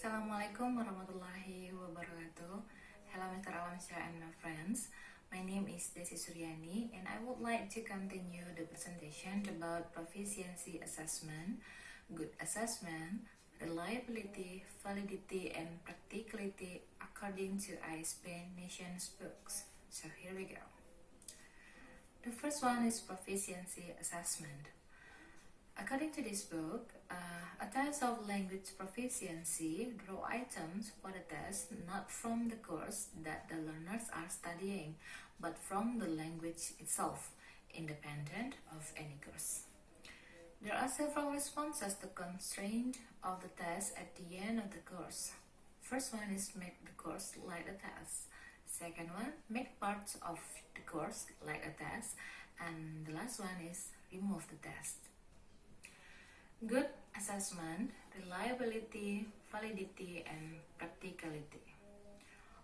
Assalamualaikum warahmatullahi wabarakatuh. Hello Mr. Alamsyah and my friends. My name is Desi Suryani and I would like to continue the presentation about proficiency assessment, good assessment, reliability, validity, and practicality according to ISP Nations books. So here we go. The first one is proficiency assessment. According to this book, a test of language proficiency draw items for the test not from the course that the learners are studying, but from the language itself, independent of any course. There are several responses to constraint of the test at the end of the course. First one is make the course like a test. Second one, make parts of the course like a test. And the last one is remove the test. Good assessment, reliability, validity, and practicality.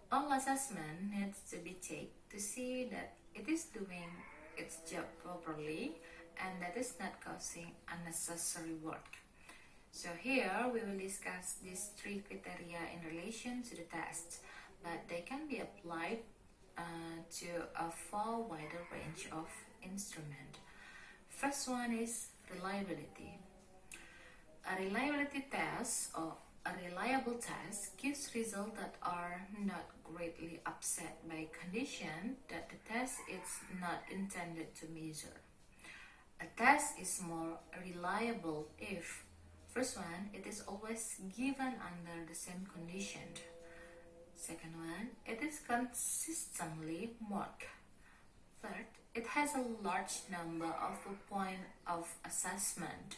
All assessment needs to be checked to see that it is doing its job properly and that is not causing unnecessary work. So here we will discuss these three criteria in relation to the test, but they can be applied to a far wider range of instruments. First one is reliability. A reliability test or a reliable test gives results that are not greatly upset by condition that the test is not intended to measure. A test is more reliable if, first one, it is always given under the same condition. Second one, it is consistently marked. Third, it has a large number of points of assessment.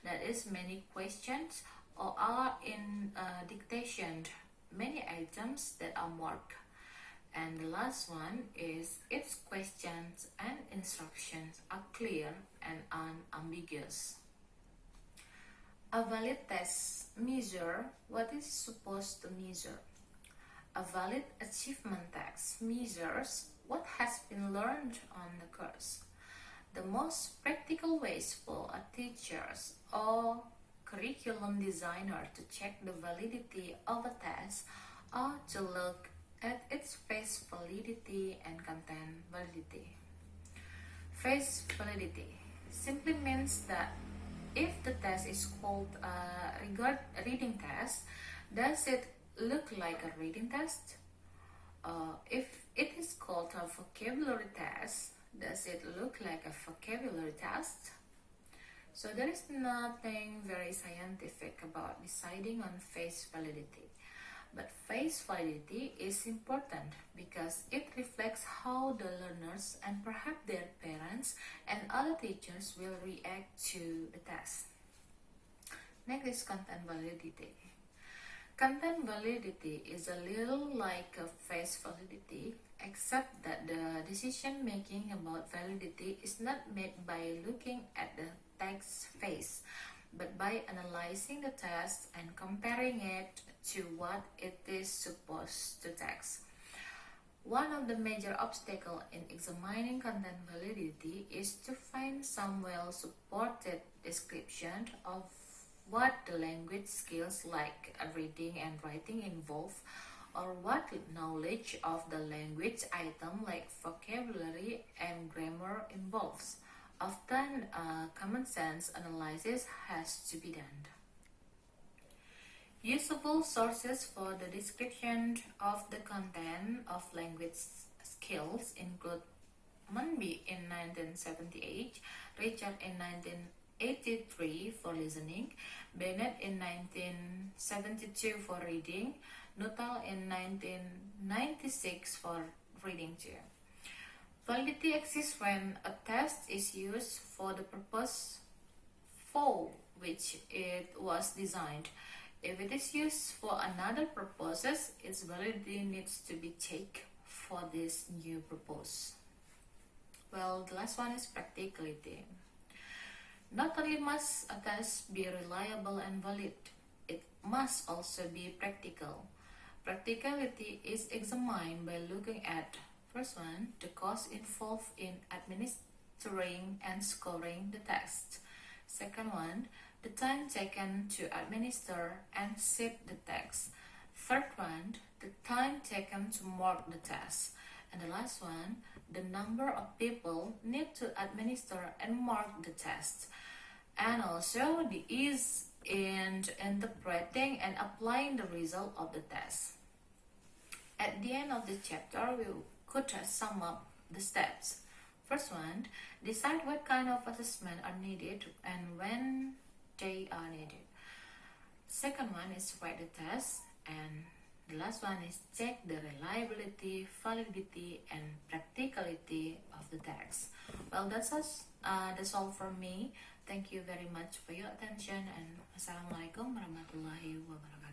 That is, many questions or are in dictation, many items that are marked. And the last one is its questions and instructions are clear and unambiguous. A valid test measures what is supposed to measure. A valid achievement test measures what has been learned on the course. The most practical ways for a teachers or curriculum designer to check the validity of a test are to look at its face validity and content validity. Face validity simply means that if the test is called a reading test, does it look like a reading test? If it is called a vocabulary test, does it look like a vocabulary test? So there is nothing very scientific about deciding on face validity. But face validity is important because it reflects how the learners and perhaps their parents and other teachers will react to the test. Next is content validity. Content validity is a little like a face validity, except that the decision making about validity is not made by looking at the text face, but by analyzing the text and comparing it to what it is supposed to text. One of the major obstacles in examining content validity is to find some well-supported description of what the language skills like reading and writing involve, or what knowledge of the language item like vocabulary and grammar involves. Often, common sense analysis has to be done. Usable sources for the description of the content of language skills include Munby in 1978, Richard in 1983 for listening, Bennett in 1972 for reading, Nuttall in 1996 for reading too. Validity exists when a test is used for the purpose for which it was designed. If it is used for another purposes, its validity needs to be checked for this new purpose. Well, the last one is practicality. Not only must a test be reliable and valid, it must also be practical. Practicality is examined by looking at, first one, the cost involved in administering and scoring the test. Second one, the time taken to administer and ship the text. Third one, the time taken to mark the test. And the last one, the number of people need to administer and mark the test. And also the ease in interpreting and applying the result of the test. At the end of the chapter, we could sum up the steps. First one, decide what kind of assessment are needed and when they are needed. Second one is write the test, and the last one is check the reliability, validity, and practicality of the text. Well, that's all from me. Thank you very much for your attention, and Assalamualaikum warahmatullahi wabarakatuh.